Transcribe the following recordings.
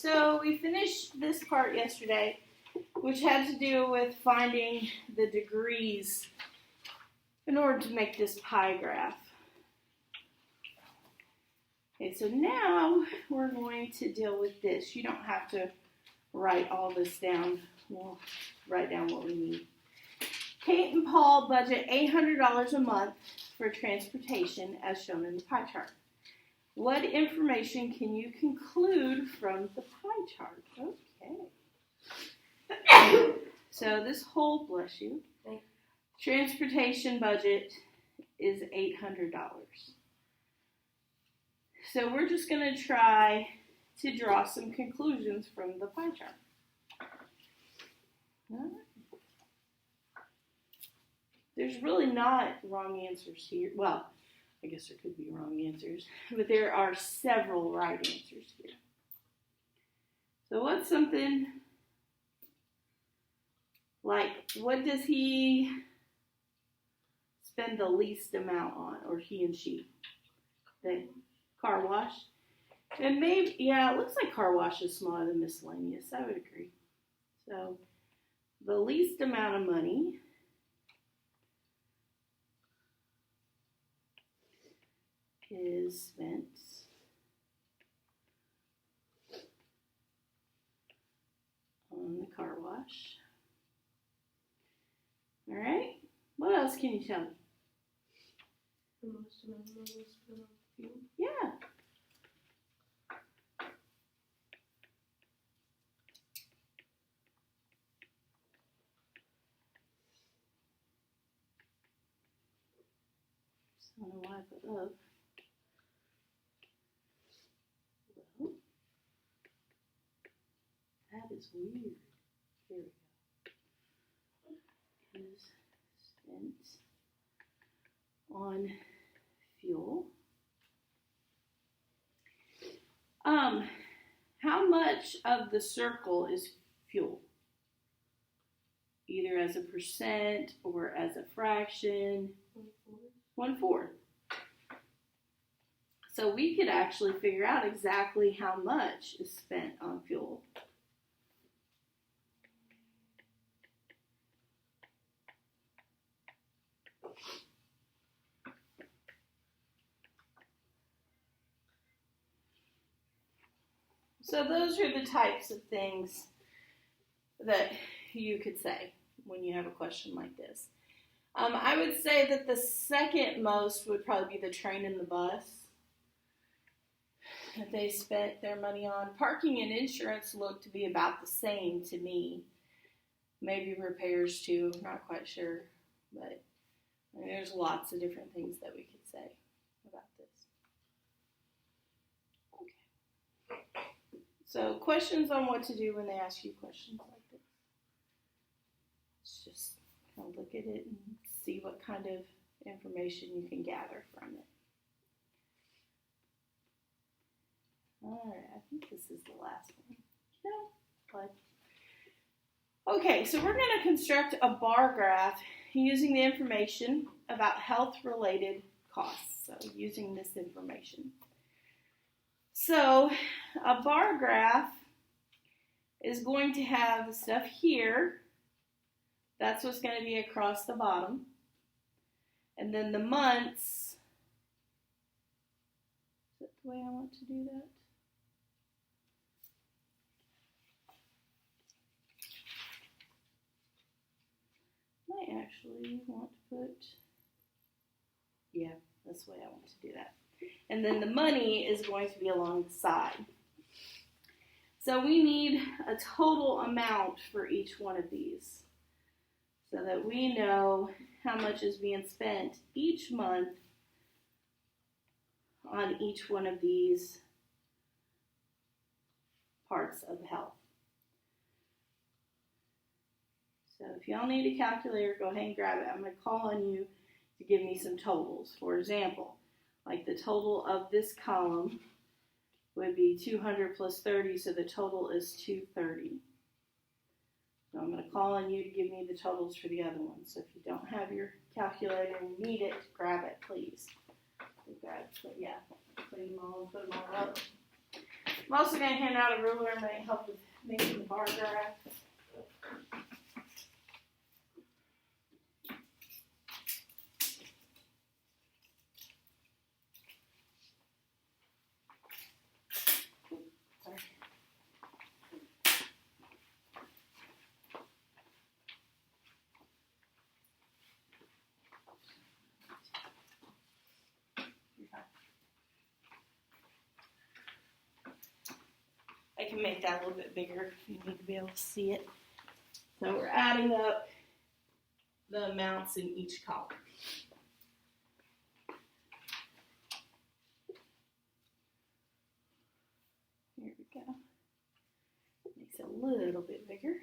so we finished this part yesterday, which had to do with finding the degrees in order to make this pie graph. Okay, so now we're going to deal with this. You don't have to write all this down. We'll write down what we need. Kate and Paul budget $800 a month for transportation as shown in the pie chart. What information can you conclude from the pie chart? Okay. So this whole, bless you, transportation budget is $800. So we're just going to try to draw some conclusions from the pie chart. All right. There's really not wrong answers here. Well, I guess there could be wrong answers, but there are several right answers here. So what's something like, what does he spend the least amount on, or he and she? The car wash? And maybe, yeah, it looks like car wash is smaller than miscellaneous. I would agree. So the least amount of money is spent on the car wash. All right. What else can you tell me? The most amount of money is spent on fuel. Yeah. I don't know why I put up. Well, that is weird. Here we go. Is spent on fuel. How much of the circle is fuel? Either as a percent or as a fraction. 1/4. So we could actually figure out exactly how much is spent on fuel. So those are the types of things that you could say when you have a question like this. I would say that the second most would probably be the train and the bus that they spent their money on. Parking and insurance look to be about the same to me. Maybe repairs too, not quite sure. But I mean, there's lots of different things that we could say about this. Okay. So questions on what to do when they ask you questions like this. Let's just kind of look at it and see what kind of information you can gather from it. All right, I think this is the last one. No, but okay, so we're going to construct a bar graph using the information about health-related costs. So using this information. So a bar graph is going to have the stuff here. That's what's going to be across the bottom. And then the months. Is that the way I want to do that? I actually want to put, yeah, that's the way I want to do that. And then the money is going to be along the side. So we need a total amount for each one of these so that we know how much is being spent each month on each one of these parts of health. So if y'all need a calculator, go ahead and grab it. I'm going to call on you to give me some totals. For example, like the total of this column would be 200 plus 30, so the total is 230. So I'm going to call on you to give me the totals for the other ones. So if you don't have your calculator and you need it, grab it, please. Grab, yeah, put them all up. I'm also going to hand out a ruler and might help with making the bar graph. I can make that a little bit bigger if you need to be able to see it. So we're adding up the amounts in each column. Here we go. Makes it a little bit bigger.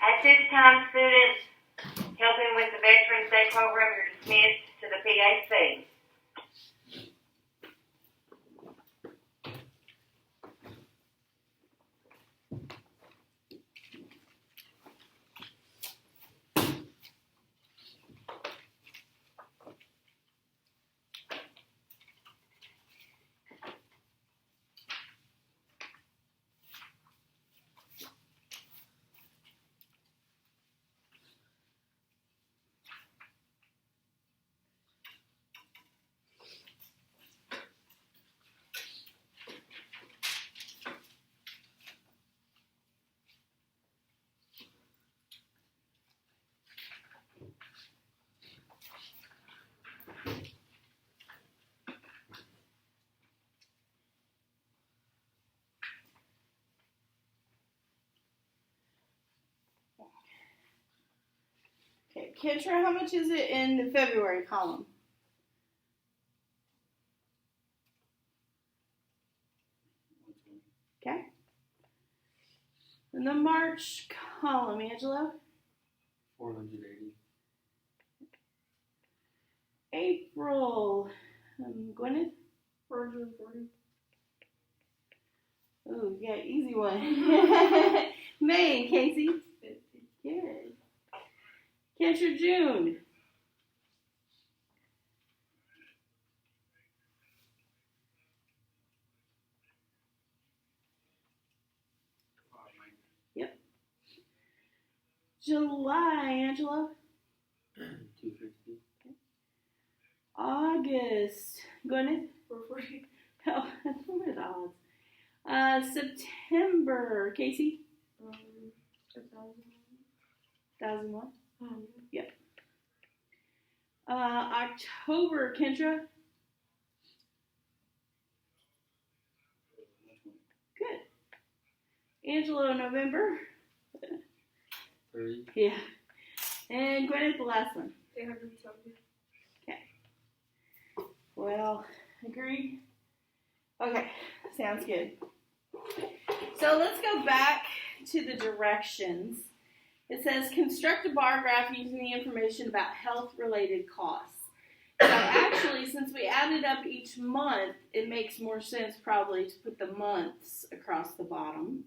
At this time, students helping with the Veterans Day program are dismissed to the PAC. Okay, Kendra, how much is it in the February column? Okay. In the March column, Angela? 480. April, Gwyneth? 440. Oh, yeah, easy one. May, Casey? 50. Good. Kendra, June? Yep. July, Angela? 250. August, Gwyneth? 440. Oh, what are the odds? September, Casey? 1001? Yep. October, Kendra? Good. Angela, November? 30. Yeah. And Gwyneth, the last one. 870. Okay. Well, agreed? Okay, sounds good. So let's go back to the directions. It says construct a bar graph using the information about health-related costs. So actually, since we added up each month, it makes more sense probably to put the months across the bottom.